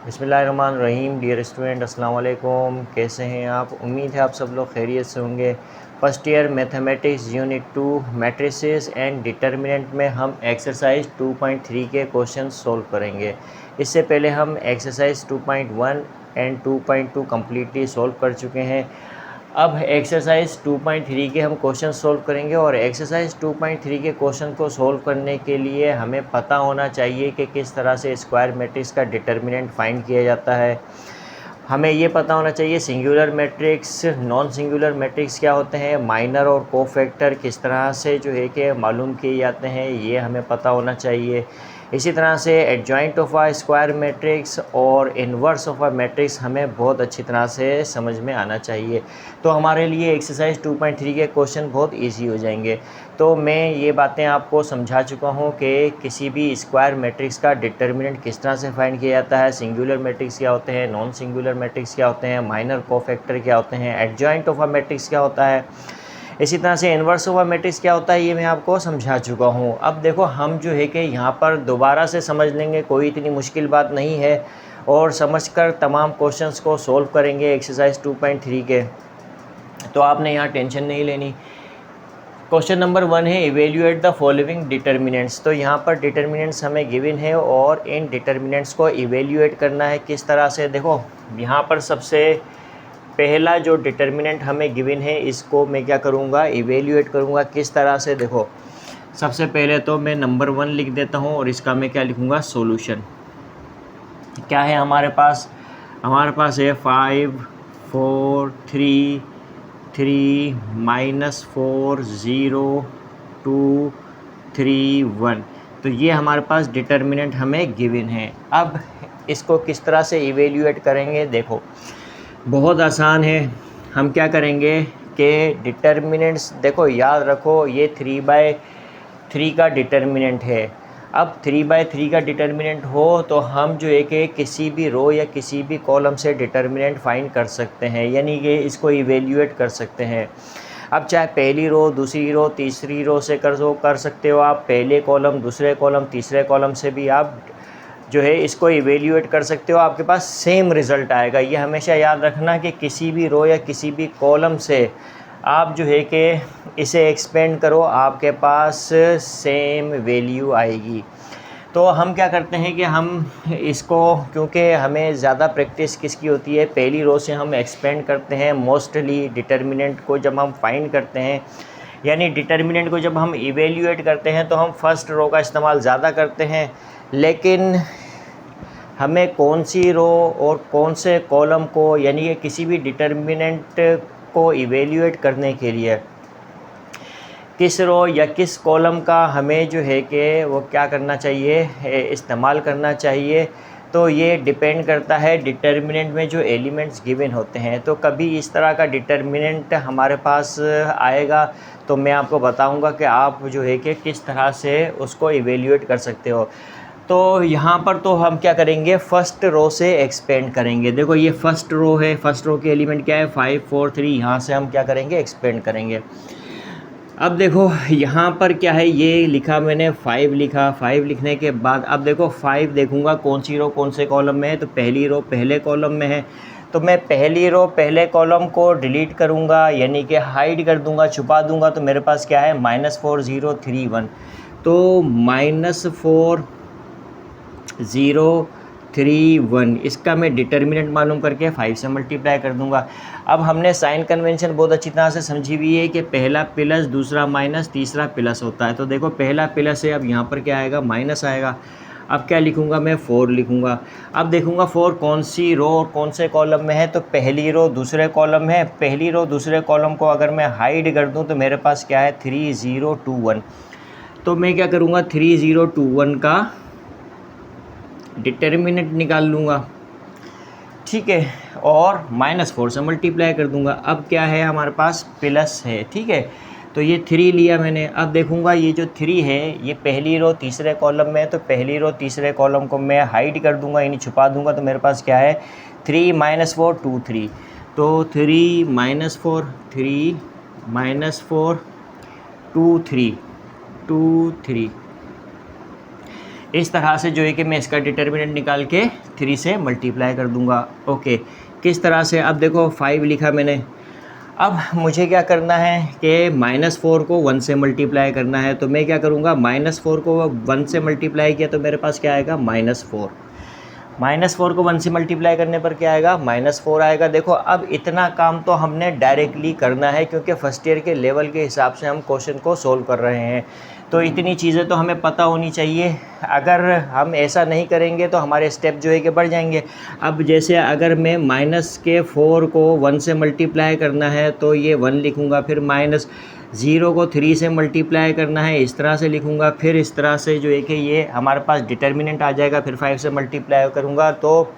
बिस्मिल्लाहिर्रहमानिर्रहीम। Dear student, अस्सलाम वालेकुम। कैसे हैं आप? उम्मीद है आप सब लोग खैरियत से होंगे। First year mathematics unit 2 matrices and determinant में हम एक्सरसाइज 2.3 के क्वेश्चन सोल्व करेंगे। इससे पहले हम एक्सरसाइज 2.1 एंड 2.2 कम्प्लीटली सोल्व कर चुके हैं। अब एक्सरसाइज 2.3 के हम क्वेश्चन सोल्व करेंगे और एक्सरसाइज 2.3 के क्वेश्चन को सोल्व करने के लिए हमें पता होना चाहिए कि किस तरह से स्क्वायर मैट्रिक्स का डिटर्मिनेंट फाइंड किया जाता है। हमें ये पता होना चाहिए singular matrix, non singular matrix क्या होते हैं, माइनर और कोफैक्टर किस तरह से जो है कि मालूम किए जाते हैं, ये हमें पता होना चाहिए। इसी तरह से adjoint of a square matrix और इन्वर्स ऑफ अ मैट्रिक्स हमें बहुत अच्छी तरह से समझ में आना चाहिए। तो हमारे लिए एक्सरसाइज 2.3 के क्वेश्चन बहुत इजी हो जाएंगे। तो मैं ये बातें आपको समझा चुका हूँ कि किसी भी स्क्वायर मैट्रिक्स का डिटर्मिनेंट किस तरह से फाइंड किया जाता है, सिंगुलर मैट्रिक्स क्या होते हैं, नॉन सिंगुलर मैट्रिक्स क्या होते हैं, माइनर कोफैक्टर क्या होते हैं, एडजॉइंट ऑफ अ मैट्रिक्स क्या होता है, इसी तरह से इन्वर्स ऑफ अ मैट्रिक्स क्या होता है, ये मैं आपको समझा चुका हूँ। अब देखो हम जो है कि यहाँ पर दोबारा से समझ लेंगे, कोई इतनी मुश्किल बात नहीं है और समझकर तमाम क्वेश्चंस को सोल्व करेंगे एक्सरसाइज 2.3 के। तो आपने यहाँ टेंशन नहीं लेनी। क्वेश्चन नंबर 1 है इवेल्यूएट द फॉलोइंग डिटर्मिनेंट्स। तो यहाँ पर डिटर्मिनेंट्स हमें गिवन है और इन डिटर्मिनेंट्स को इवेल्यूएट करना है किस तरह से। देखो यहाँ पर सबसे पहला जो डिटर्मिनेंट हमें गिवन है इसको मैं क्या करूँगा, इवेल्यूएट करूँगा किस तरह से। देखो सबसे पहले तो मैं नंबर 1 लिख देता हूँ और इसका मैं क्या लिखूँगा, सॉल्यूशन। क्या है हमारे पास है 5 4 3 3 -4 0 2 3 1। तो ये हमारे पास डिटर्मिनेंट हमें गिवन है। अब इसको किस तरह से इवेल्यूएट करेंगे, देखो बहुत आसान है। हम क्या करेंगे कि डिटर्मिनेंट्स, देखो याद रखो ये 3/3 का डिटर्मिनेंट है। अब 3/3 का डिटर्मिनेंट हो तो हम जो है कि किसी भी रो या किसी भी कॉलम से डिटर्मिनेंट फाइंड कर सकते हैं, यानी कि इसको इवेल्यूएट कर सकते हैं। अब चाहे पहली रो, दूसरी रो, तीसरी रो से कर सकते हो आप, पहले कॉलम, दूसरे कॉलम, तीसरे कॉलम से भी आप जो है इसको इवेल्यूएट कर सकते हो, आपके पास सेम रिज़ल्ट आएगा। ये हमेशा याद रखना कि किसी भी रो या किसी भी कॉलम से आप जो है कि इसे एक्सपेंड करो, आपके पास सेम वैल्यू आएगी। तो हम क्या करते हैं कि हम इसको, क्योंकि हमें ज़्यादा प्रैक्टिस किसकी होती है, पहली रो से हम एक्सपेंड करते हैं मोस्टली डिटर्मिनेंट को जब हम फाइंड करते हैं, यानी डिटर्मिनेंट को जब हम इवेल्यूएट करते हैं तो हम फर्स्ट रो का इस्तेमाल ज़्यादा करते हैं। लेकिन हमें कौन सी रो और कौन से कॉलम को, यानी कि किसी भी डिटर्मिनेंट को इवेल्यूएट करने के लिए किस रो या किस कॉलम का हमें जो है कि वो क्या करना चाहिए, इस्तेमाल करना चाहिए, तो ये डिपेंड करता है डिटर्मिनेंट में जो एलिमेंट्स गिवन होते हैं। तो कभी इस तरह का डिटर्मिनेंट हमारे पास आएगा तो मैं आपको बताऊंगा कि आप जो है कि किस तरह से उसको इवेल्यूएट कर सकते हो। तो यहाँ पर तो हम क्या करेंगे, फ़र्स्ट रो से एक्सपेंड करेंगे। देखो ये फ़र्स्ट रो है, फ़र्स्ट रो के एलिमेंट क्या है, 5 4 3, यहाँ से हम क्या करेंगे, एक्सपेंड करेंगे। अब देखो यहाँ पर क्या है, ये लिखा मैंने 5 लिखा, 5 लिखने के बाद अब देखो 5 देखूँगा कौन सी रो कौन से कॉलम में है, तो पहली रो पहले कॉलम में है। तो मैं पहली रो पहले कॉलम को डिलीट करूँगा, यानी कि हाइड कर दूँगा, छुपा दूँगा। तो मेरे पास क्या है, -4 0 3 1। तो -4 0 3 1, इसका मैं डिटर्मिनेंट मालूम करके 5 से मल्टीप्लाई कर दूंगा। अब हमने साइन कन्वेंशन बहुत अच्छी तरह से समझी हुई है कि पहला प्लस, दूसरा माइनस, तीसरा प्लस होता है। तो देखो पहला प्लस है, अब यहाँ पर क्या आएगा, माइनस आएगा। अब क्या लिखूंगा, मैं 4 लिखूंगा। अब देखूंगा 4 कौन सी रो और कौन से कॉलम में है, तो पहली रो दूसरे कॉलम है। पहली रो दूसरे कॉलम को अगर मैं हाइड कर दूँ तो मेरे पास क्या है, 3 0 2 1। तो मैं क्या करूँगा, 3 0 2 1 का डिटर्मिनेंट निकाल लूँगा, ठीक है, और -4 से मल्टीप्लाई कर दूँगा। अब क्या है हमारे पास, प्लस है, ठीक है। तो ये 3 लिया मैंने। अब देखूँगा ये जो 3 है ये पहली रो तीसरे कॉलम में है, तो पहली रो तीसरे कॉलम को मैं हाइड कर दूँगा, यानी छुपा दूँगा। तो मेरे पास क्या है, 3 -4 2 3। तो 3 -4 3 -4 2 3 2 3, इस तरह से जो है कि मैं इसका डिटर्मिनेंट निकाल के 3 से मल्टीप्लाई कर दूंगा। ओके, किस तरह से, अब देखो 5 लिखा मैंने। अब मुझे क्या करना है कि -4 को 1 से मल्टीप्लाई करना है, तो मैं क्या करूँगा, -4 को 1 से मल्टीप्लाई किया तो मेरे पास क्या आएगा, -4। -4 को 1 से मल्टीप्लाई करने पर क्या आएगा, -4 आएगा। देखो अब इतना काम तो हमने डायरेक्टली करना है क्योंकि फर्स्ट ईयर के लेवल के हिसाब से हम क्वेश्चन को सोल्व कर रहे हैं, तो इतनी चीज़ें तो हमें पता होनी चाहिए। अगर हम ऐसा नहीं करेंगे तो हमारे स्टेप जो है कि बढ़ जाएंगे। अब जैसे अगर मैं -4 को 1 से मल्टीप्लाई करना है तो ये 1 लिखूँगा, फिर -0 को 3 से मल्टीप्लाई करना है, इस तरह से लिखूँगा, फिर इस तरह से जो है कि ये हमारे पास डिटर्मिनेंट आ जाएगा, फिर 5 से मल्टीप्लाई करूँगा। तो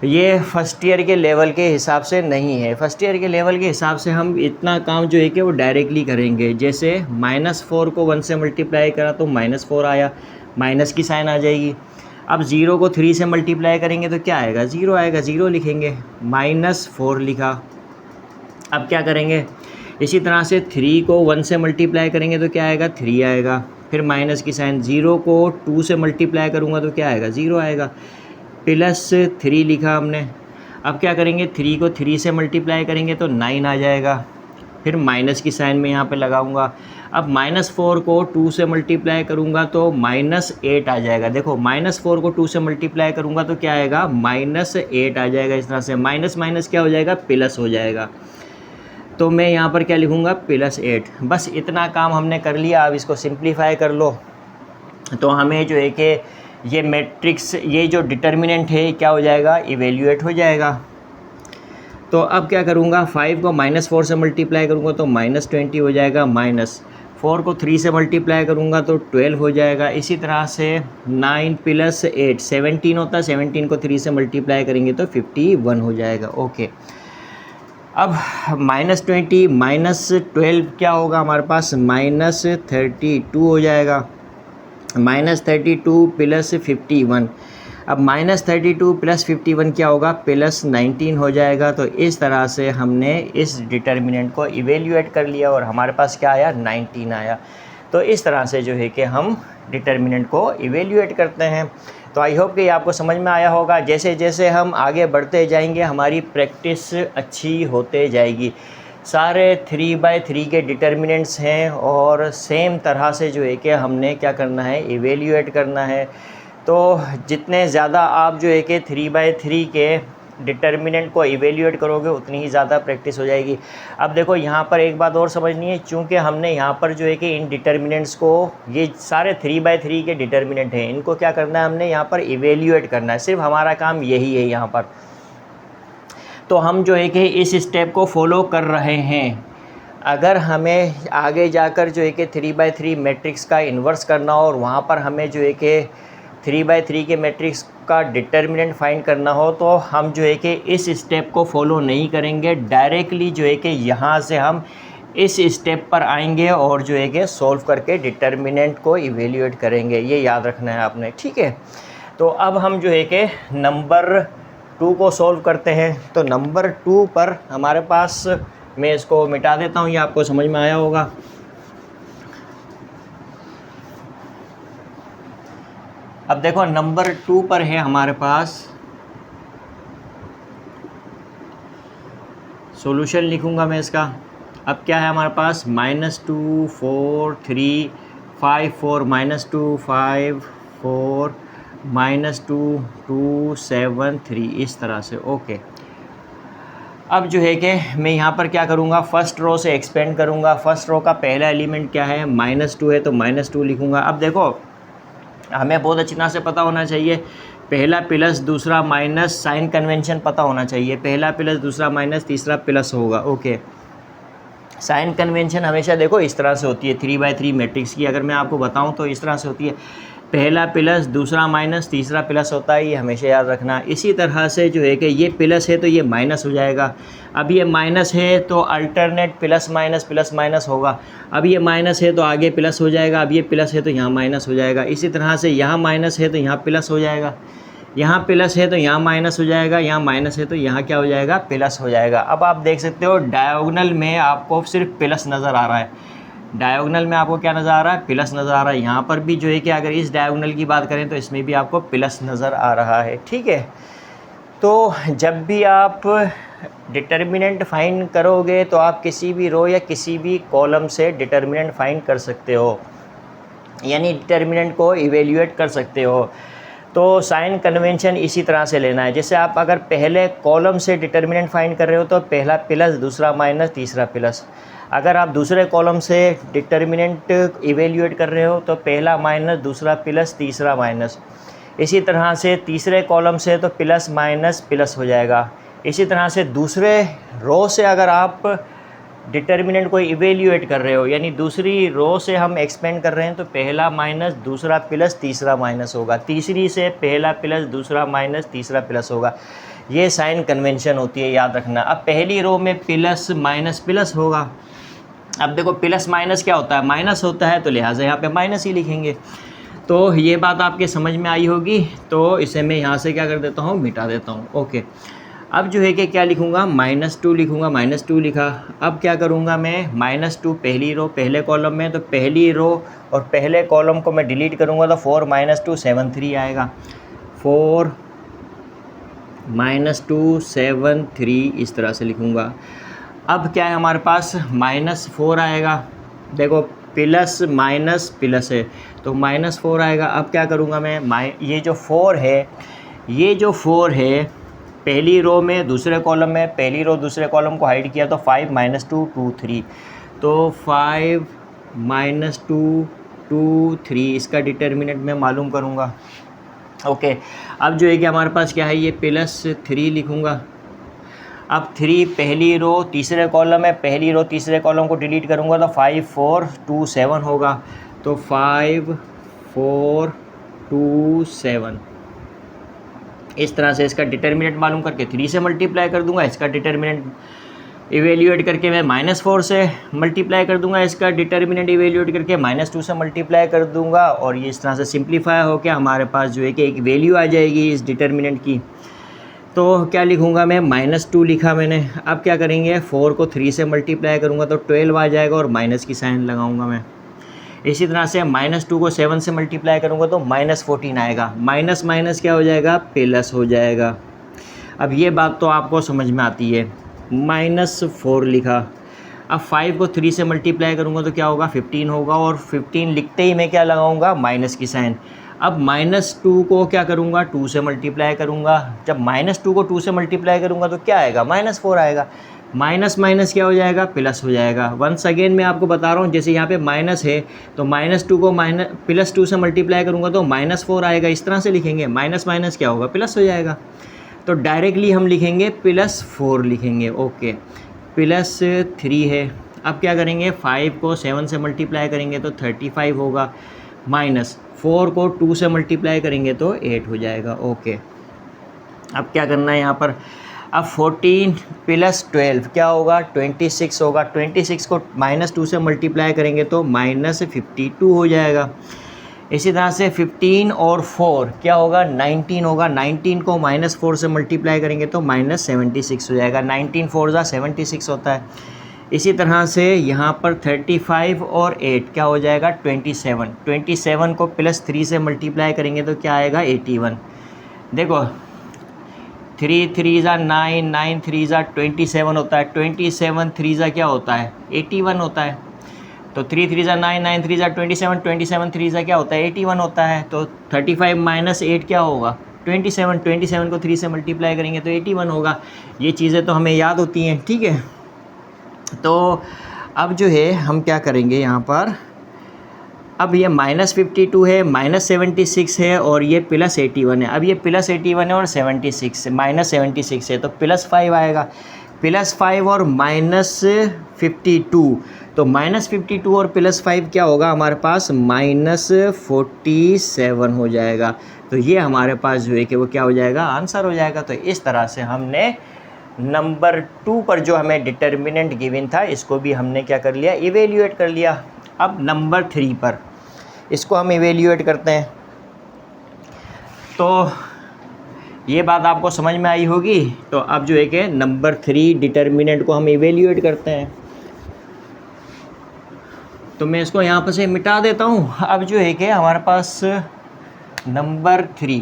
ये फर्स्ट ईयर के लेवल के हिसाब से नहीं है। फर्स्ट ईयर के लेवल के हिसाब से हम इतना काम जो है कि वो डायरेक्टली करेंगे। जैसे -4 को 1 से मल्टीप्लाई करा तो -4 आया, माइनस की साइन आ जाएगी। अब 0 को 3 से मल्टीप्लाई करेंगे तो क्या आएगा, 0 आएगा, 0 लिखेंगे, -4 लिखा। अब क्या करेंगे, इसी तरह से 3 को 1 से मल्टीप्लाई करेंगे तो क्या आएगा, 3 आएगा, फिर माइनस की साइन। 0 को 2 से मल्टीप्लाई करूँगा तो क्या आएगा, 0 आएगा, +3 लिखा हमने। अब क्या करेंगे, 3 को 3 से मल्टीप्लाई करेंगे तो 9 आ जाएगा, फिर माइनस की साइन में यहाँ पे लगाऊंगा। अब -4 को 2 से मल्टीप्लाई करूँगा तो -8 आ जाएगा। देखो -4 को 2 से मल्टीप्लाई करूँगा तो क्या आएगा, -8 आ जाएगा। इस तरह से माइनस माइनस क्या हो जाएगा, प्लस हो जाएगा। तो मैं यहाँ पर क्या लिखूँगा, +8। बस इतना काम हमने कर लिया। अब इसको सिंप्लीफाई कर लो तो हमें जो है कि ये मैट्रिक्स, ये जो डिटर्मिनेंट है क्या हो जाएगा, इवेल्यूएट हो जाएगा। तो अब क्या करूँगा, 5 को -4 से मल्टीप्लाई करूँगा तो -20 हो जाएगा, -4 को 3 से मल्टीप्लाई करूँगा तो 12 हो जाएगा। इसी तरह से 9 + 8 17 होता है, 17 को 3 से मल्टीप्लाई करेंगे तो 51 हो जाएगा। ओके, अब -20 -12 क्या होगा हमारे पास, -32 हो जाएगा, -32 + 51। अब -32 + 51 क्या होगा, +19 हो जाएगा। तो इस तरह से हमने इस डिटर्मिनेंट को इवेल्यूएट कर लिया और हमारे पास क्या आया, 19 आया। तो इस तरह से जो है कि हम डिटर्मिनेंट को इवेल्यूएट करते हैं। तो आई होप कि आपको समझ में आया होगा। जैसे जैसे हम आगे बढ़ते जाएंगे हमारी प्रैक्टिस अच्छी होते जाएगी। सारे 3/3 के डिटर्मिनेंट्स हैं और सेम तरह से जो है कि हमने क्या करना है, इवेल्यूएट करना है। तो जितने ज़्यादा आप जो है कि 3/3 के डिटर्मिनेंट को इवेल्यूएट करोगे उतनी ही ज़्यादा प्रैक्टिस हो जाएगी। अब देखो यहाँ पर एक बात और समझनी है, चूँकि हमने यहाँ पर जो है कि इन डिटर्मिनेंट्स को, ये सारे 3/3 के डिटर्मिनेंट हैं, इनको क्या करना है, हमने यहाँ पर इवेल्यूएट करना है। सिर्फ हमारा काम यही है यहाँ पर। तो हम जो है कि इस स्टेप को फॉलो कर रहे हैं। अगर हमें आगे जाकर जो है कि 3/3 मैट्रिक्स का इन्वर्स करना हो और वहाँ पर हमें जो है कि 3/3 के मैट्रिक्स का डिटर्मिनेंट फाइंड करना हो तो हम जो है कि इस स्टेप को फॉलो नहीं करेंगे। डायरेक्टली जो है कि यहाँ से हम इस स्टेप पर आएंगे और जो है कि सॉल्व करके डिटर्मिनेंट को इवेल्यूएट करेंगे। ये याद रखना है आपने, ठीक है। तो अब हम जो है कि नंबर 2 को सॉल्व करते हैं। तो नंबर 2 पर हमारे पास, मैं इसको मिटा देता हूँ, ये आपको समझ में आया होगा। अब देखो नंबर 2 पर है हमारे पास, सॉल्यूशन लिखूंगा मैं इसका। अब क्या है हमारे पास, -2 4 3 5 4 -2 5 4 -2 2 7 3, इस तरह से। ओके, अब जो है कि मैं यहाँ पर क्या करूँगा, फर्स्ट रो से एक्सपेंड करूँगा। फर्स्ट रो का पहला एलिमेंट क्या है, -2 है, तो -2 लिखूँगा। अब देखो हमें बहुत अच्छी तरह से पता होना चाहिए, पहला प्लस दूसरा माइनस, साइन कन्वेंशन पता होना चाहिए। पहला प्लस दूसरा माइनस तीसरा प्लस होगा। ओके, साइन कन्वेंशन हमेशा देखो इस तरह से होती है 3/3 मैट्रिक्स की। अगर मैं आपको बताऊं तो इस तरह से होती है, पहला प्लस दूसरा माइनस तीसरा प्लस होता है, ये हमेशा याद रखना। इसी तरह से जो है कि ये प्लस है तो ये माइनस हो जाएगा। अब ये माइनस है तो अल्टरनेट प्लस माइनस होगा। अब ये माइनस है तो आगे प्लस हो जाएगा। अब ये प्लस है तो यहाँ माइनस हो जाएगा। इसी तरह से यहाँ माइनस है तो यहाँ प्लस हो जाएगा, यहाँ प्लस है तो यहाँ माइनस हो जाएगा, यहाँ माइनस है तो यहाँ क्या हो जाएगा, प्लस हो जाएगा। अब आप देख सकते हो डायगोनल में आपको सिर्फ प्लस नज़र आ रहा है। डायगोनल में आपको क्या नज़र आ रहा है, प्लस नज़र आ रहा है। यहाँ पर भी जो है कि अगर इस डायगोनल की बात करें तो इसमें भी आपको प्लस नज़र आ रहा है, ठीक है। तो जब भी आप डिटर्मिनेंट फाइंड करोगे तो आप किसी भी रो या किसी भी कॉलम से डिटर्मिनेंट फाइंड कर सकते हो, यानी डिटर्मिनेंट को इवेल्यूएट कर सकते हो। तो साइन कन्वेंशन इसी तरह से लेना है। जैसे आप अगर पहले कॉलम से डिटर्मिनेंट फाइंड कर रहे हो तो पहला प्लस, दूसरा माइनस, तीसरा प्लस। अगर आप दूसरे कॉलम से डिटर्मिनेंट इवेल्यूएट कर रहे हो तो पहला माइनस, दूसरा प्लस, तीसरा माइनस। इसी तरह से तीसरे कॉलम से तो प्लस माइनस प्लस हो जाएगा। इसी तरह से दूसरे रो से अगर आप डिटर्मिनेंट को इवेल्यूएट कर रहे हो, यानी दूसरी रो से हम एक्सपेंड कर रहे हैं तो पहला माइनस, दूसरा प्लस, तीसरा माइनस होगा। तीसरी से पहला प्लस, दूसरा माइनस, तीसरा प्लस होगा। ये साइन कन्वेंशन होती है, याद रखना। अब पहली रो में प्लस माइनस प्लस होगा। अब देखो प्लस माइनस क्या होता है, माइनस होता है, तो लिहाजा यहाँ पे माइनस ही लिखेंगे। तो ये बात आपके समझ में आई होगी। तो इसे मैं यहाँ से क्या कर देता हूँ, मिटा देता हूँ। ओके, अब जो है कि क्या लिखूँगा, -2 लिखूँगा। -2 लिखा। अब क्या करूँगा मैं, -2 पहली रो पहले कॉलम में, तो पहली रो और पहले कॉलम को मैं डिलीट करूँगा तो 4 - 2 7 3 आएगा। 4 - 2 7 3 इस तरह से लिखूँगा। अब क्या है हमारे पास, -4 आएगा। देखो प्लस माइनस प्लस है तो -4 आएगा। अब क्या करूँगा मैं, ये जो 4 है पहली रो में दूसरे कॉलम में, पहली रो दूसरे कॉलम को हाइड किया तो 5 - 2 2 3, तो 5 - 2 2 3 इसका डिटर्मिनेंट मैं मालूम करूँगा। ओके, अब जो है कि हमारे पास क्या है, ये +3 लिखूँगा। अब 3 पहली रो तीसरे कॉलम है, पहली रो तीसरे कॉलम को डिलीट करूँगा तो 5 4 2 7 होगा। तो 5 4 2 7 इस तरह से इसका डिटर्मिनेंट मालूम करके 3 से मल्टीप्लाई कर दूंगा। इसका डिटर्मिनेंट इवेल्यूएट करके मैं -4 से मल्टीप्लाई कर दूंगा। इसका डिटर्मिनेंट इवेल्यूएट करके -2 से मल्टीप्लाई कर दूंगा। और ये इस तरह से सिंप्लीफाई हो के हमारे पास जो है कि एक वैल्यू आ जाएगी इस डिटर्मिनेंट की। तो क्या लिखूंगा मैं, -2 लिखा मैंने। अब क्या करेंगे, 4 को 3 से मल्टीप्लाई करूँगा तो 12 आ जाएगा और माइनस की साइन लगाऊंगा मैं। इसी तरह से -2 को 7 से मल्टीप्लाई करूँगा तो -14 आएगा। माइनस माइनस क्या हो जाएगा, प्लस हो जाएगा। अब ये बात तो आपको समझ में आती है। -4 लिखा। अब 5 को 3 से मल्टीप्लाई करूँगा तो क्या होगा, 15 होगा। और 15 लिखते ही मैं क्या लगाऊंगा, माइनस की साइन। अब -2 को क्या करूँगा, 2 से मल्टीप्लाई करूँगा। जब -2 को 2 से मल्टीप्लाई करूँगा तो क्या आएगा, -4 आएगा। माइनस माइनस क्या हो जाएगा, प्लस हो जाएगा। वंस अगेन मैं आपको बता रहा हूँ, जैसे यहाँ पे माइनस है तो -2 को +2 से मल्टीप्लाई करूँगा तो -4 आएगा। इस तरह से लिखेंगे। माइनस माइनस क्या होगा, प्लस हो जाएगा। तो डायरेक्टली हम लिखेंगे +4 लिखेंगे। ओके, +3 है। अब क्या करेंगे, 5 को 7 से मल्टीप्लाई करेंगे तो 35 होगा। -4 को 2 से मल्टीप्लाई करेंगे तो 8 हो जाएगा। ओके, अब क्या करना है यहाँ पर, अब 14 + 12 क्या होगा, 26 होगा। 26 को -2 से मल्टीप्लाई करेंगे तो -52 हो जाएगा। इसी तरह से 15 और 4 क्या होगा, 19 होगा। 19 को -4 से मल्टीप्लाई करेंगे तो -76 हो जाएगा। 19 4 × 76 होता है। इसी तरह से यहाँ पर 35 और 8 क्या हो जाएगा, 27। 27 को +3 से मल्टीप्लाई करेंगे तो क्या आएगा, 81। देखो 3 3 × 9, 9 3 × 27 होता है। 27 3 × क्या होता है, 81 होता है। तो 3 3 × 9, 9 3 × 27, 27 3 × क्या होता है, 81 होता है। तो 35 - 8 क्या होगा, 27। 27 को 3 से मल्टीप्लाई करेंगे तो 81 होगा। ये चीज़ें तो हमें याद होती हैं, ठीक है। तो अब जो है हम क्या करेंगे यहाँ पर, अब ये -52 है, -76 है और ये +81 है। अब ये +81 है और 76 -76 है तो +5 आएगा। +5 और -52, तो -52 और +5 क्या होगा हमारे पास, -47 हो जाएगा। तो ये हमारे पास जो है कि वो क्या हो जाएगा, आंसर हो जाएगा। तो इस तरह से हमने नंबर 2 पर जो हमें डिटर्मिनेंट गिवन था इसको भी हमने क्या कर लिया, इवेल्यूएट कर लिया। अब नंबर 3 पर इसको हम इवेल्यूएट करते हैं। तो ये बात आपको समझ में आई होगी। तो अब जो है कि नंबर 3 डिटर्मिनेंट को हम इवेल्यूएट करते हैं। तो मैं इसको यहाँ पर से मिटा देता हूँ। अब जो है कि हमारे पास नंबर 3,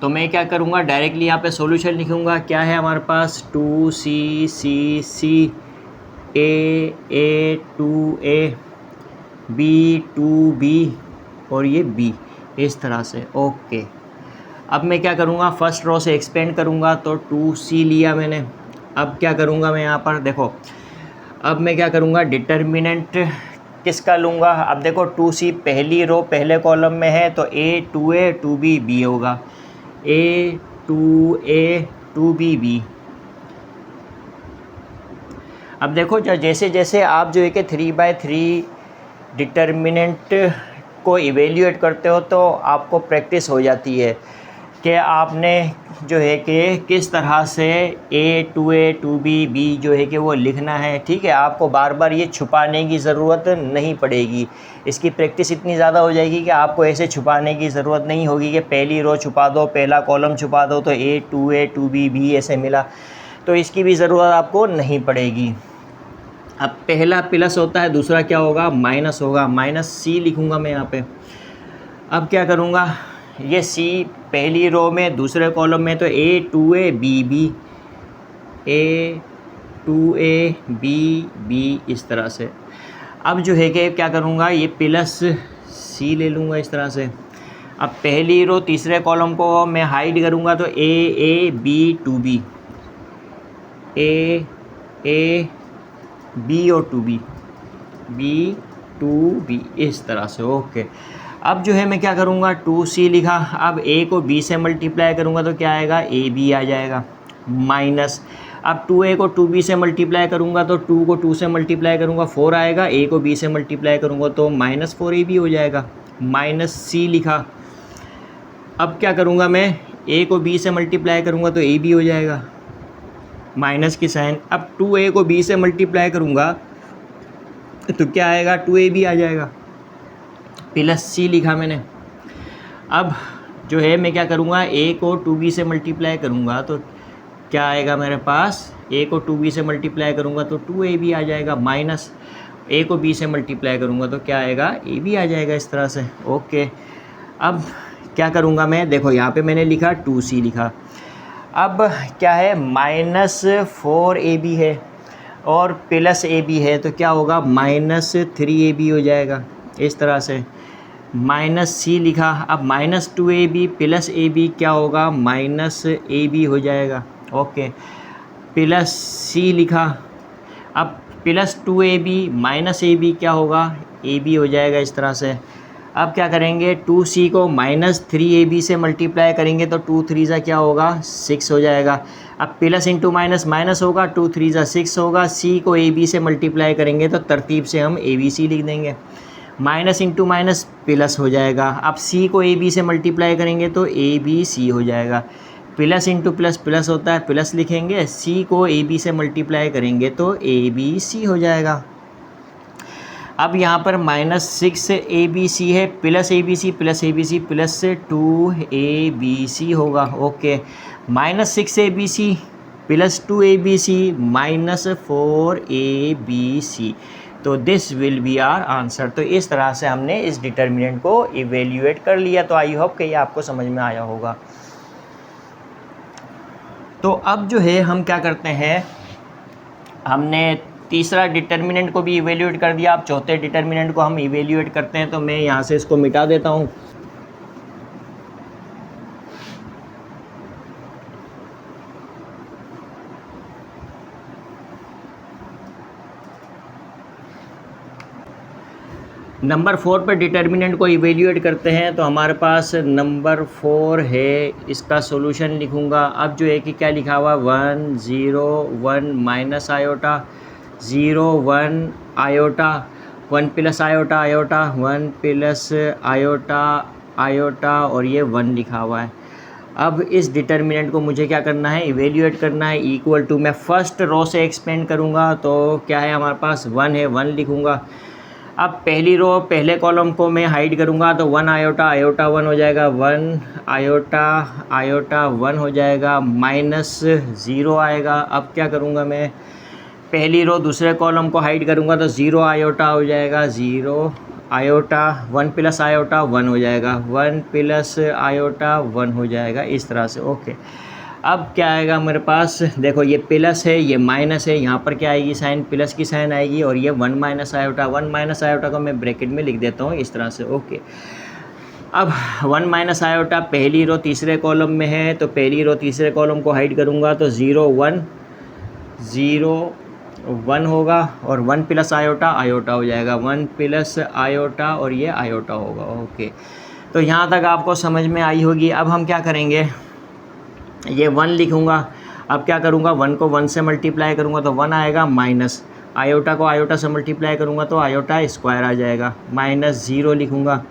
तो मैं क्या करूँगा, डायरेक्टली यहाँ पे सॉल्यूशन लिखूँगा। क्या है हमारे पास, 2c a 2a b 2b और ये b, इस तरह से। ओके, अब मैं क्या करूँगा, फर्स्ट रो से एक्सपेंड करूँगा, तो 2c लिया मैंने। अब क्या करूँगा मैं यहाँ पर, देखो अब मैं क्या करूँगा, डिटर्मिनेंट किसका लूँगा। अब देखो 2c पहली रो पहले कॉलम में है, तो a 2a 2b b होगा, a 2a 2b b। अब देखो जैसे जैसे आप जो है कि 3/3 डिटर्मिनेंट को इवेल्यूएट करते हो, तो आपको प्रैक्टिस हो जाती है कि आपने जो है कि किस तरह से a 2a 2b b जो है कि वो लिखना है। ठीक है, आपको बार बार ये छुपाने की ज़रूरत नहीं पड़ेगी। इसकी प्रैक्टिस इतनी ज़्यादा हो जाएगी कि आपको ऐसे छुपाने की ज़रूरत नहीं होगी कि पहली रो छुपा दो, पहला कॉलम छुपा दो, तो a 2a 2b b ऐसे मिला, तो इसकी भी ज़रूरत आपको नहीं पड़ेगी। अब पहला प्लस होता है, दूसरा क्या होगा, माइनस होगा, -c लिखूँगा मैं यहाँ पे। अब क्या करूँगा, ये c पहली रो में दूसरे कॉलम में, तो a 2a b b, a 2a b b, इस तरह से। अब जो है कि क्या करूँगा, ये प्लस c ले लूँगा इस तरह से। अब पहली रो तीसरे कॉलम को मैं हाइड करूँगा, तो a b 2b, a b और 2b b 2b, इस तरह से। ओके, अब जो है मैं क्या करूँगा, 2c लिखा। अब a को b से मल्टीप्लाई करूँगा, तो क्या आएगा, ab आ जाएगा, माइनस। अब 2a को 2b से मल्टीप्लाई करूँगा, तो 2 को 2 से मल्टीप्लाई करूँगा, 4 आएगा, a को b से मल्टीप्लाई करूँगा तो -4ab हो जाएगा, -c लिखा। अब क्या करूँगा मैं, a को b से मल्टीप्लाई करूँगा, तो ab हो जाएगा, माइनस की साइन। अब 2a को b से मल्टीप्लाई करूँगा, तो क्या आएगा, 2ab आ जाएगा, प्लस c लिखा मैंने। अब जो है मैं क्या करूँगा, a को 2b से मल्टीप्लाई करूँगा, तो क्या आएगा मेरे पास, a को 2b से मल्टीप्लाई करूँगा तो 2ab आ जाएगा, माइनस a को b से मल्टीप्लाई करूँगा तो क्या आएगा, ab आ जाएगा, इस तरह से। ओके, अब क्या करूँगा मैं, देखो यहाँ पे मैंने लिखा 2c लिखा। अब क्या है, -4ab है और प्लस ab है, तो क्या होगा, -3ab हो जाएगा, इस तरह से। -c लिखा। अब -2ab प्लस ab क्या होगा, -ab हो जाएगा। ओके, प्लस c लिखा। अब +2ab -ab क्या होगा, ab हो जाएगा, इस तरह से। अब क्या करेंगे, 2c को -3ab से मल्टीप्लाई करेंगे, तो 2 3 ज़ा क्या होगा, 6 हो जाएगा। अब प्लस इंटू माइनस माइनस होगा, 2 3 ज़ा 6 होगा। c को ab से मल्टीप्लाई करेंगे तो तरतीब से हम abc लिख देंगे, माइनस इंटू माइनस प्लस हो जाएगा। अब c को ab से मल्टीप्लाई करेंगे तो abc हो जाएगा, प्लस इंटू प्लस प्लस होता है, प्लस लिखेंगे, c को ab से मल्टीप्लाई करेंगे तो abc हो जाएगा। अब यहाँ पर -6abc है, plus abc plus abc plus 2abc होगा। Okay, -6abc plus 2abc -4abc, तो this will be our answer. तो इस तरह से हमने इस डिटर्मिनेंट को इवेल्यूएट कर लिया। तो आई होप कि ये आपको समझ में आया होगा। तो अब जो है हम क्या करते हैं, हमने तीसरा डिटर्मिनेंट को भी इवेल्यूएट कर दिया। अब चौथे डिटर्मिनेंट को हम इवेल्यूएट करते हैं, तो मैं यहाँ से इसको मिटा देता हूँ। नंबर 4 पर डिटर्मिनेंट को इवेल्यूएट करते हैं, तो हमारे पास नंबर 4 है, इसका सॉल्यूशन लिखूँगा। अब जो है कि क्या लिखा हुआ, 1 0 1 minus iota 0 1 iota 1 plus iota iota 1 plus iota iota और ये 1 लिखा हुआ है। अब इस डिटर्मिनेंट को मुझे क्या करना है, इवेल्यूएट करना है। इक्वल टू, मैं फर्स्ट रो से एक्सपेंड करूँगा, तो क्या है हमारे पास 1 है, 1 लिखूँगा। अब पहली रो पहले कॉलम को मैं हाइड करूँगा, तो 1 आयोटा आयोटा 1 हो जाएगा, 1 आयोटा आयोटा 1 हो जाएगा, -0 आएगा। अब क्या करूँगा मैं, पहली रो दूसरे कॉलम को हाइड करूँगा तो 0 आयोटा हो जाएगा, 0 आयोटा, 1 प्लस आयोटा 1 हो जाएगा, 1 प्लस आयोटा 1 हो जाएगा, इस तरह से। ओके, अब क्या आएगा मेरे पास, देखो ये प्लस है, ये माइनस है, यहाँ पर क्या आएगी साइन, प्लस की साइन आएगी, और ये 1 माइनस आयोटा, 1 माइनस आयोटा को मैं ब्रैकेट में लिख देता हूँ इस तरह से। ओके, अब 1 माइनस आयोटा पहली रो तीसरे कॉलम में है, तो पहली रो तीसरे कॉलम को हाइड करूँगा तो 0 1 0 1 होगा, और 1 प्लस आयोटा आयोटा हो जाएगा, 1 प्लस आयोटा और ये आयोटा होगा। ओके, तो यहाँ तक आपको समझ में आई होगी। अब हम क्या करेंगे, ये 1 लिखूँगा, अब क्या करूँगा, 1 को 1 से मल्टीप्लाई करूँगा तो 1 आएगा, माइनस आयोटा को आयोटा से मल्टीप्लाई करूँगा तो आयोटा स्क्वायर आ जाएगा, माइनस 0 लिखूँगा।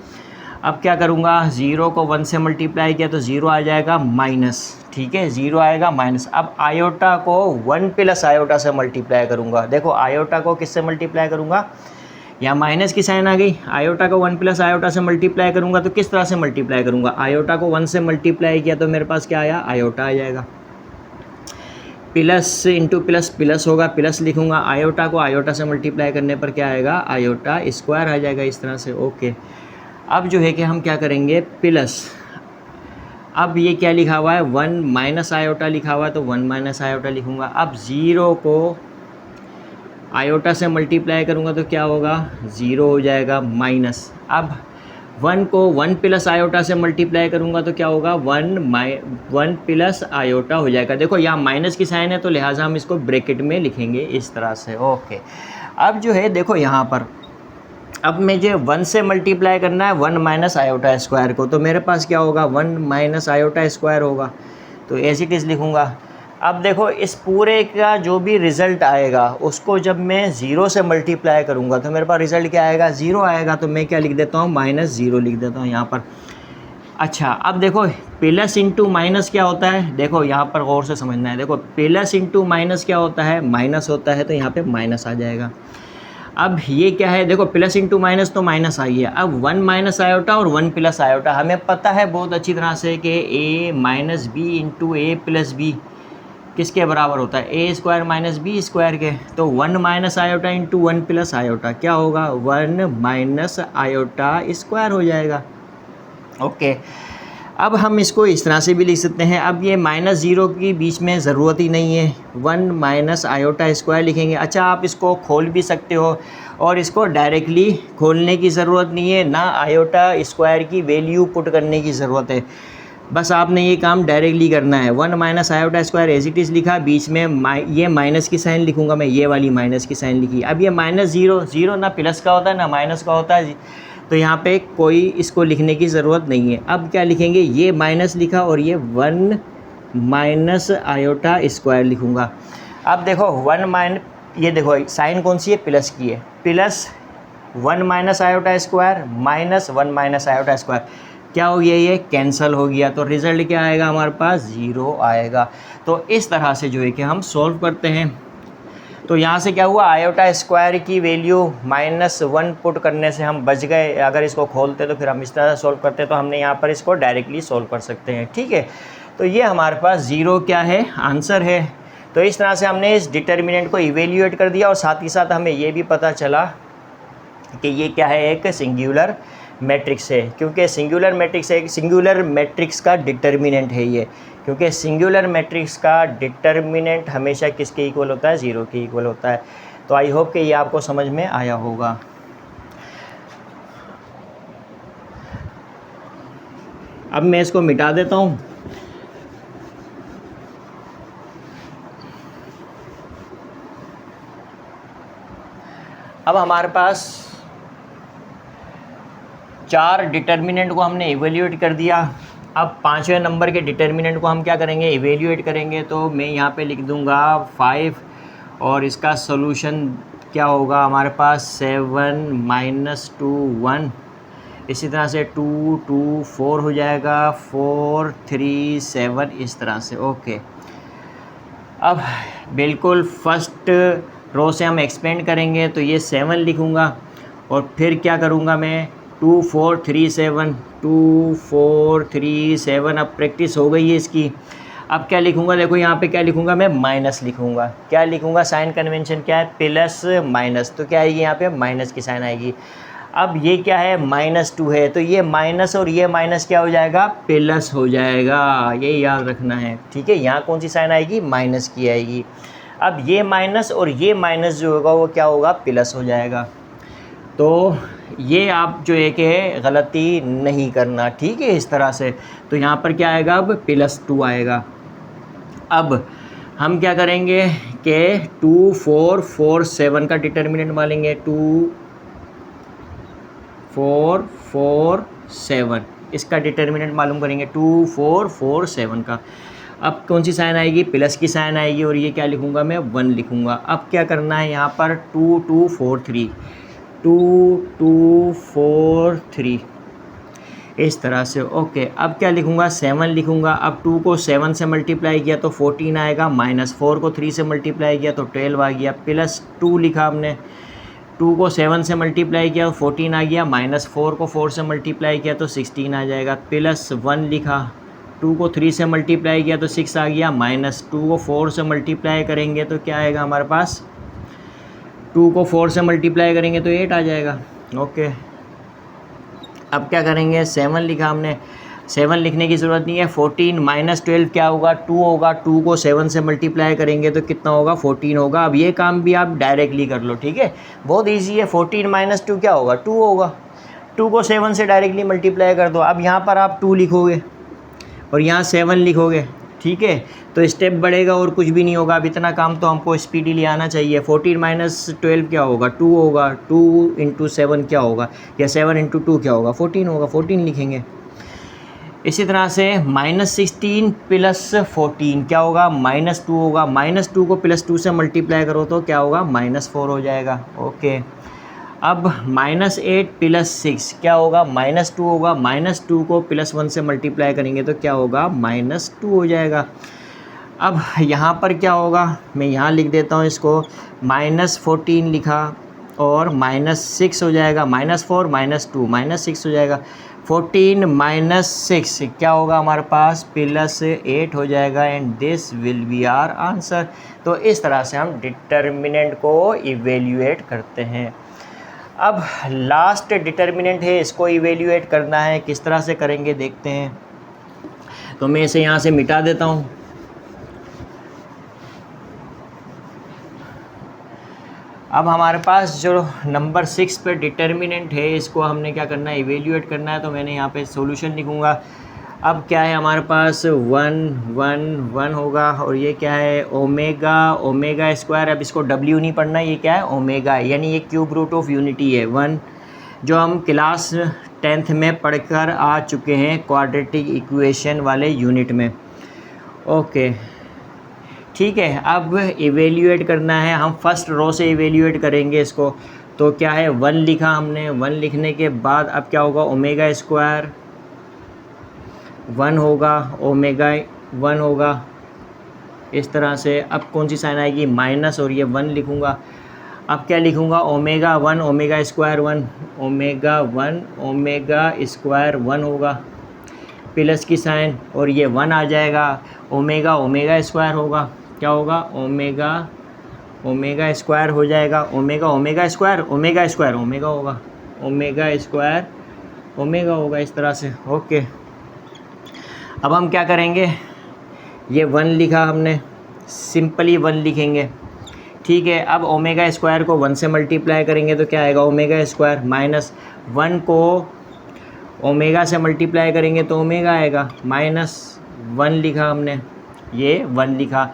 अब क्या करूँगा, 0 को 1 से मल्टीप्लाई किया तो 0 आ जाएगा, माइनस, ठीक है, 0 आएगा माइनस। अब आयोटा को 1 प्लस आयोटा से मल्टीप्लाई करूँगा, देखो आयोटा को किससे मल्टीप्लाई करूँगा, यहाँ माइनस की साइन आ गई, आयोटा को 1 प्लस आयोटा से मल्टीप्लाई करूँगा तो किस तरह से मल्टीप्लाई करूँगा, आयोटा को 1 से मल्टीप्लाई किया तो मेरे पास क्या आया, आयोटा आ जाएगा, प्लस इंटू प्लस प्लस होगा, प्लस लिखूँगा, आयोटा को आयोटा से मल्टीप्लाई करने पर क्या आएगा, आयोटा स्क्वायर आ जाएगा, इस तरह से। ओके, अब जो है कि हम क्या करेंगे, प्लस, अब ये क्या लिखा हुआ है, 1 माइनस आयोटा लिखा हुआ है तो 1 माइनस आयोटा लिखूँगा। अब 0 को आयोटा से मल्टीप्लाई करूँगा तो क्या होगा, 0 हो जाएगा, माइनस। अब 1 को 1 प्लस आयोटा से मल्टीप्लाई करूँगा तो क्या होगा, 1 प्लस आयोटा हो जाएगा। देखो यहाँ माइनस की साइन है तो लिहाजा हम इसको ब्रैकेट में लिखेंगे इस तरह से। ओके, अब जो है देखो यहाँ पर, अब मुझे 1 से मल्टीप्लाई करना है 1 माइनस आयोटा स्क्वायर को, तो मेरे पास क्या होगा, 1 माइनस आयोटा स्क्वायर होगा, तो एज इट इज़ लिखूँगा। अब देखो इस पूरे का जो भी रिज़ल्ट आएगा उसको जब मैं 0 से मल्टीप्लाई करूँगा तो मेरे पास रिज़ल्ट क्या आएगा, 0 आएगा, तो मैं क्या लिख देता हूँ, -0 लिख देता हूँ यहाँ पर। अच्छा, अब देखो प्लस इंटू माइनस क्या होता है, देखो यहाँ पर गौर से समझना है, देखो प्लस इंटू माइनस क्या होता है, माइनस होता है, तो यहाँ पे माइनस आ जाएगा। अब ये क्या है, देखो प्लस इंटू माइनस तो माइनस आई है, अब 1 माइनस आयोटा और 1 प्लस आयोटा, हमें पता है बहुत अच्छी तरह से कि a minus B into A plus B किसके बराबर होता है, A square minus B square के। तो 1 minus iota into 1 plus iota क्या होगा, 1 माइनस आयोटा स्क्वायर हो जाएगा। ओके, अब हम इसको इस तरह से भी लिख सकते हैं, अब ये -0 की बीच में ज़रूरत ही नहीं है, 1 माइनस आयोटा स्क्वायर लिखेंगे। अच्छा, आप इसको खोल भी सकते हो और इसको डायरेक्टली खोलने की ज़रूरत नहीं है, ना आयोटा स्क्वायर की वैल्यू पुट करने की ज़रूरत है, बस आपने ये काम डायरेक्टली करना है। 1 minus iota square as it is लिखा, बीच में ये माइनस की साइन लिखूँगा मैं, ये वाली माइनस की साइन लिखी। अब ये -0 ना प्लस का होता है ना माइनस का होता है, तो यहाँ पे कोई इसको लिखने की ज़रूरत नहीं है। अब क्या लिखेंगे, ये माइनस लिखा और ये 1 माइनस आयोटा स्क्वायर लिखूँगा। अब देखो 1 माइनस, ये देखो साइन कौन सी है, प्लस की है, plus 1 minus iota square minus 1 minus iota square, क्या हो गया, ये कैंसिल हो गया, तो रिज़ल्ट क्या आएगा हमारे पास, 0 आएगा। तो इस तरह से जो है कि हम सॉल्व करते हैं। तो यहाँ से क्या हुआ, आयोटा स्क्वायर की वैल्यू -1 पुट करने से हम बच गए। अगर इसको खोलते तो फिर हम इस तरह से सॉल्व करते, तो हमने यहाँ पर इसको डायरेक्टली सॉल्व कर सकते हैं, ठीक है। तो ये हमारे पास 0 क्या है, आंसर है। तो इस तरह से हमने इस डिटर्मिनेंट को इवेल्यूएट कर दिया और साथ ही साथ हमें ये भी पता चला कि ये क्या है, एक सिंगुलर मैट्रिक्स है, क्योंकि सिंगुलर मैट्रिक्स एक सिंगुलर मैट्रिक्स का डिटर्मिनेंट है ये, क्योंकि सिंगुलर मैट्रिक्स का डिटर्मिनेंट हमेशा किसके इक्वल होता है, 0 के इक्वल होता है। तो आई होप कि ये आपको समझ में आया होगा। अब मैं इसको मिटा देता हूँ। अब हमारे पास 4 डिटर्मिनेंट को हमने इवेल्यूएट कर दिया। अब 5वें नंबर के डिटर्मिनेंट को हम क्या करेंगे, इवेल्यूएट करेंगे। तो मैं यहाँ पे लिख दूँगा 5 और इसका सॉल्यूशन क्या होगा हमारे पास, 7 - 2 1, इसी तरह से 2 2 4 हो जाएगा, 4 3 7, इस तरह से। ओके, अब बिल्कुल फर्स्ट रो से हम एक्सपेंड करेंगे, तो ये 7 लिखूँगा और फिर क्या करूँगा मैं, 2 4 3 7, 2 4 3 7। अब प्रैक्टिस हो गई है इसकी। अब क्या लिखूंगा, देखो यहाँ पे क्या लिखूंगा मैं, माइनस लिखूंगा। क्या लिखूंगा, साइन कन्वेंशन क्या है, प्लस माइनस, तो क्या आएगी यहाँ पे माइनस की साइन आएगी। अब ये क्या है, -2 है, तो ये माइनस और ये माइनस क्या हो जाएगा, प्लस हो जाएगा, ये याद रखना है, ठीक है। यहाँ कौन सी साइन आएगी, माइनस की आएगी। अब ये माइनस और ये माइनस जो होगा वो क्या होगा, प्लस हो जाएगा। तो ये आप जो एक है गलती नहीं करना, ठीक है, इस तरह से। तो यहाँ पर क्या आएगा, अब +2 आएगा। अब हम क्या करेंगे कि 2 4 4 7 का डिटर्मिनेंट मानेंगे, 2 4 4 7 इसका डिटर्मिनेंट मालूम करेंगे, 2 4 4 7 का। अब कौन सी साइन आएगी, प्लस की साइन आएगी, और ये क्या लिखूंगा मैं, 1 लिखूंगा। अब क्या करना है यहाँ पर, 2 2 4 3 2 2 4 3 इस तरह से, ओके। अब क्या लिखूंगा, 7 लिखूंगा। अब 2 को 7 से मल्टीप्लाई किया तो 14 आएगा, -4 को 3 से मल्टीप्लाई किया तो 12 आ गया, +2 लिखा हमने। 2 को 7 से मल्टीप्लाई किया तो 14 आ गया, -4 को 4 से मल्टीप्लाई किया तो 16 आ जाएगा, +1 लिखा। 2 को 3 से मल्टीप्लाई किया तो 6 आ गया, -2 को 4 से मल्टीप्लाई करेंगे तो क्या आएगा हमारे पास, 2 को 4 से मल्टीप्लाई करेंगे तो 8 आ जाएगा, ओके। अब क्या करेंगे, 7 लिखा हमने, 7 लिखने की ज़रूरत नहीं है। 14 -12 क्या होगा, 2 होगा। 2 को 7 से मल्टीप्लाई करेंगे तो कितना होगा, 14 होगा। अब ये काम भी आप डायरेक्टली कर लो, ठीक है, बहुत इजी है। 14 - 2 क्या होगा, 2 होगा। 2 को 7 से डायरेक्टली मल्टीप्लाई कर दो। अब यहाँ पर आप 2 लिखोगे और यहाँ 7 लिखोगे, ठीक है, तो स्टेप बढ़ेगा और कुछ भी नहीं होगा। अब इतना काम तो हमको स्पीडीली आना चाहिए। 14 - 12 क्या होगा, 2 होगा। 2 × 7 क्या होगा, या 7 × 2 क्या होगा, 14 होगा, 14 लिखेंगे। इसी तरह से -16 + 14 क्या होगा, -2 होगा। -2 को +2 से मल्टीप्लाई करो तो क्या होगा, -4 हो जाएगा, ओके। अब -8 + 6 क्या होगा, -2 होगा। -2 को +1 से मल्टीप्लाई करेंगे तो क्या होगा, -2 हो जाएगा। अब यहाँ पर क्या होगा, मैं यहाँ लिख देता हूँ इसको, -14 लिखा और -6 हो जाएगा, -4 -2 -6 हो जाएगा। 14 - 6 क्या होगा हमारे पास, +8 हो जाएगा, and this will be our answer. तो इस तरह से हम डिटर्मिनेंट को इवेल्युएट करते हैं। अब लास्ट डिटर्मिनेंट है, इसको इवेल्युएट करना है, किस तरह से करेंगे देखते हैं। तो मैं इसे यहाँ से मिटा देता हूँ। अब हमारे पास जो नंबर 6 पे डिटर्मिनेंट है, इसको हमने क्या करना है, इवेल्युएट करना है। तो मैंने यहाँ पे सॉल्यूशन लिखूँगा। अब क्या है हमारे पास, 1 1 1 होगा, और ये क्या है, ओमेगा स्क्वायर। अब इसको W नहीं पढ़ना, ये क्या है, ओमेगा, यानी ये क्यूब रूट ऑफ यूनिटी है 1, जो हम क्लास 10th में पढ़कर आ चुके हैं क्वाड्रेटिक इक्वेशन वाले यूनिट में, ओके, ठीक है। अब इवेल्युएट करना है, हम फर्स्ट रो से इवेल्युएट करेंगे इसको। तो क्या है, 1 लिखा हमने। 1 लिखने के बाद अब क्या होगा, ओमेगा स्क्वायर 1 होगा, ओमेगा 1 होगा, इस तरह से। अब कौन सी साइन आएगी, माइनस, और ये 1 लिखूँगा। अब क्या लिखूँगा, omega 1 omega square 1, omega 1 omega square 1 होगा, प्लस की साइन, और ये 1 आ जाएगा। ओमेगा ओमेगा स्क्वायर होगा, क्या होगा, ओमेगा स्क्वायर हो जाएगा। Omega omega square omega square omega होगा, ओमेगा स्क्वायर ओमेगा होगा, इस तरह से, ओके। अब हम क्या करेंगे, ये 1 लिखा हमने, सिंपली 1 लिखेंगे, ठीक है। अब ओमेगा स्क्वायर को 1 से मल्टीप्लाई करेंगे तो क्या आएगा, ओमेगा स्क्वायर, -1 को ओमेगा से मल्टीप्लाई करेंगे तो ओमेगा आएगा, -1 लिखा हमने, ये 1 लिखा।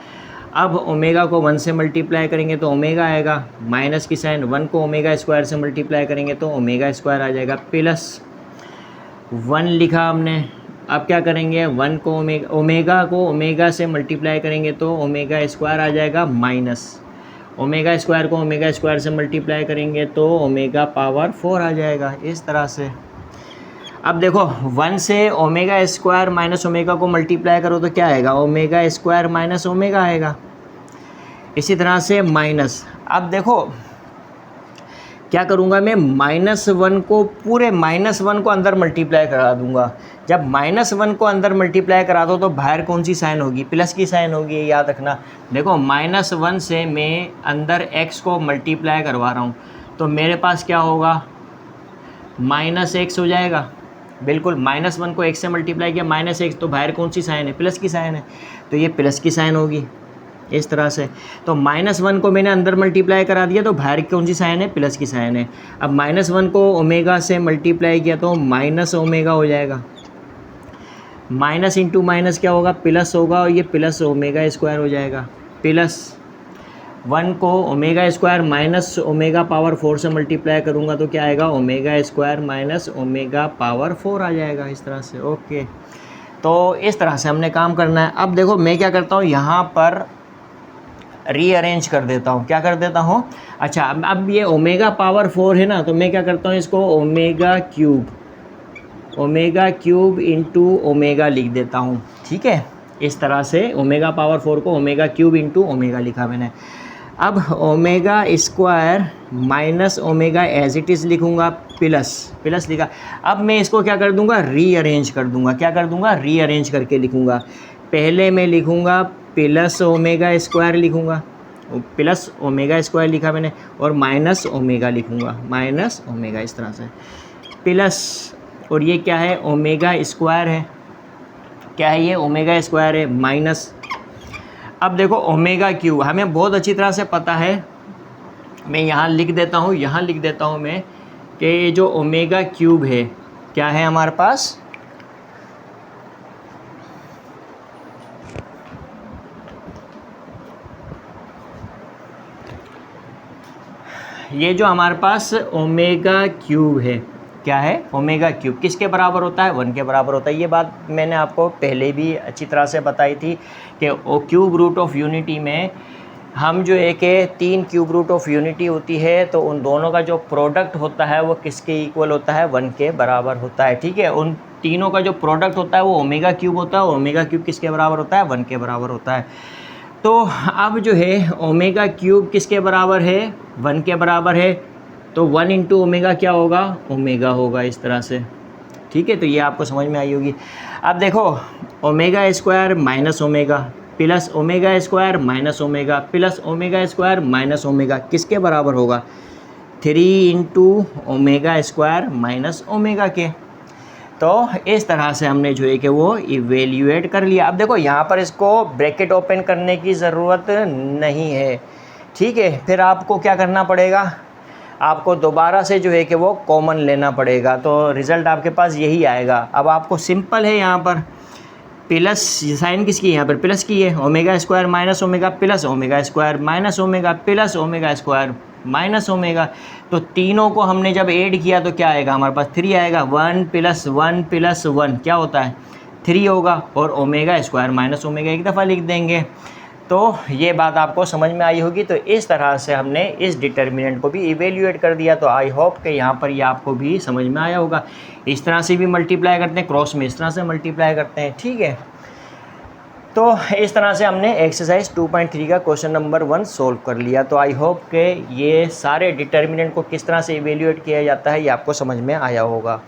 अब ओमेगा को 1 से मल्टीप्लाई करेंगे तो ओमेगा आएगा, माइनस की साइन, 1 को ओमेगा स्क्वायर से मल्टीप्लाई करेंगे तो ओमेगा स्क्वायर आ जाएगा, +1 लिखा हमने। अब क्या करेंगे, 1 को ओमेगा को ओमेगा से मल्टीप्लाई करेंगे तो ओमेगा स्क्वायर आ जाएगा, माइनस ओमेगा स्क्वायर को ओमेगा स्क्वायर से मल्टीप्लाई करेंगे तो ओमेगा पावर 4 आ जाएगा, इस तरह से। अब देखो 1 से ओमेगा स्क्वायर माइनस ओमेगा को मल्टीप्लाई करो तो क्या आएगा, ओमेगा स्क्वायर माइनस ओमेगा आएगा, इसी तरह से माइनस। अब देखो क्या करूँगा मैं, -1 को पूरे -1 को अंदर मल्टीप्लाई करा दूँगा। जब -1 को अंदर मल्टीप्लाई करा दो तो बाहर कौन सी साइन होगी, प्लस की साइन होगी, ये याद रखना। देखो -1 से मैं अंदर x को मल्टीप्लाई करवा रहा हूँ तो मेरे पास क्या होगा, -x हो जाएगा। बिल्कुल, -1 को x से मल्टीप्लाई किया, -x, तो बाहर कौन सी साइन है, प्लस की साइन है, तो ये प्लस की साइन होगी इस तरह से। तो -1 को मैंने अंदर मल्टीप्लाई करा दिया तो बाहर कौन सी साइन है, प्लस की साइन है। अब -1 को ओमेगा से मल्टीप्लाई किया तो माइनस ओमेगा हो जाएगा। माइनस इंटू माइनस क्या होगा, प्लस होगा, और ये प्लस ओमेगा स्क्वायर हो जाएगा। +1 को omega square minus omega power 4 से मल्टीप्लाई करूँगा तो क्या आएगा, omega square minus omega power 4 आ जाएगा इस तरह से। ओके, तो इस तरह से हमने काम करना है। अब देखो मैं क्या करता हूँ, यहाँ पर रीअरेंज कर देता हूँ। क्या कर देता हूँ, अच्छा अब ये ओमेगा पावर 4 है ना, तो मैं क्या करता हूँ, इसको ओमेगा क्यूब इंटू ओमेगा लिख देता हूँ। ठीक है, इस तरह से ओमेगा पावर 4 को ओमेगा क्यूब इंटू ओमेगा लिखा मैंने। अब omega square minus omega as it is लिखूँगा, प्लस लिखा। अब मैं इसको क्या कर दूँगा, रीअरेंज कर दूँगा। क्या कर दूँगा, रीअरेंज करके लिखूँगा। पहले मैं लिखूँगा प्लस ओमेगा स्क्वायर लिखूँगा, प्लस ओमेगा स्क्वायर लिखा मैंने, और माइनस ओमेगा लिखूँगा, माइनस ओमेगा इस तरह से, प्लस, और ये क्या है, ओमेगा स्क्वायर है। क्या है ये, ओमेगा स्क्वायर है, माइनस। अब देखो ओमेगा क्यूब हमें बहुत अच्छी तरह से पता है, मैं यहाँ लिख देता हूँ, मैं कि ये जो ओमेगा क्यूब है क्या है हमारे पास, ये जो हमारे पास ओमेगा क्यूब है, क्या है, ओमेगा क्यूब किसके बराबर होता है, 1 के बराबर होता है। ये बात मैंने आपको पहले भी अच्छी तरह से बताई थी कि क्यूब रूट ऑफ यूनिटी में हम जो एक 3 क्यूब रूट ऑफ यूनिटी होती है तो उन दोनों का जो प्रोडक्ट होता है वो किसके इक्वल होता है, 1 के बराबर होता है। ठीक है, उन तीनों का जो प्रोडक्ट होता है वो ओमेगा क्यूब होता है, और ओमेगा क्यूब किसके बराबर होता है, 1 के बराबर होता है। तो अब जो है ओमेगा क्यूब किसके बराबर है, 1 के बराबर है, तो 1 इंटू ओमेगा क्या होगा, ओमेगा होगा इस तरह से। ठीक है, तो ये आपको समझ में आई होगी। अब देखो omega square minus omega plus omega square minus omega plus omega square minus omega किसके बराबर होगा, 3 into omega square minus omega के। तो इस तरह से हमने जो है कि वो इवेल्यूएट कर लिया। अब देखो यहाँ पर इसको ब्रैकेट ओपन करने की ज़रूरत नहीं है। ठीक है, फिर आपको क्या करना पड़ेगा, आपको दोबारा से जो है कि वो कॉमन लेना पड़ेगा, तो रिज़ल्ट आपके पास यही आएगा। अब आपको सिंपल है, यहाँ पर प्लस साइन किसकी है, यहाँ पर प्लस की है, omega square minus omega plus omega square minus omega plus omega square minus omega. तो तीनों को हमने जब ऐड किया तो क्या आएगा, हमारे पास 3 आएगा। 1 + 1 + 1 क्या होता है, 3 होगा, और ओमेगा स्क्वायर माइनस ओमेगा एक दफ़ा लिख देंगे। तो ये बात आपको समझ में आई होगी। तो इस तरह से हमने इस डिटर्मिनेंट को भी इवेल्यूएट कर दिया। तो आई होप कि यहाँ पर ये आपको भी समझ में आया होगा। इस तरह से भी मल्टीप्लाई करते हैं, क्रॉस में इस तरह से मल्टीप्लाई करते हैं। ठीक है, तो इस तरह से हमने एक्सरसाइज 2.3 का क्वेश्चन नंबर 1 सोल्व कर लिया। तो आई होप कि ये सारे डिटर्मिनेंट को किस तरह से इवेल्यूएट किया जाता है ये आपको समझ में आया होगा।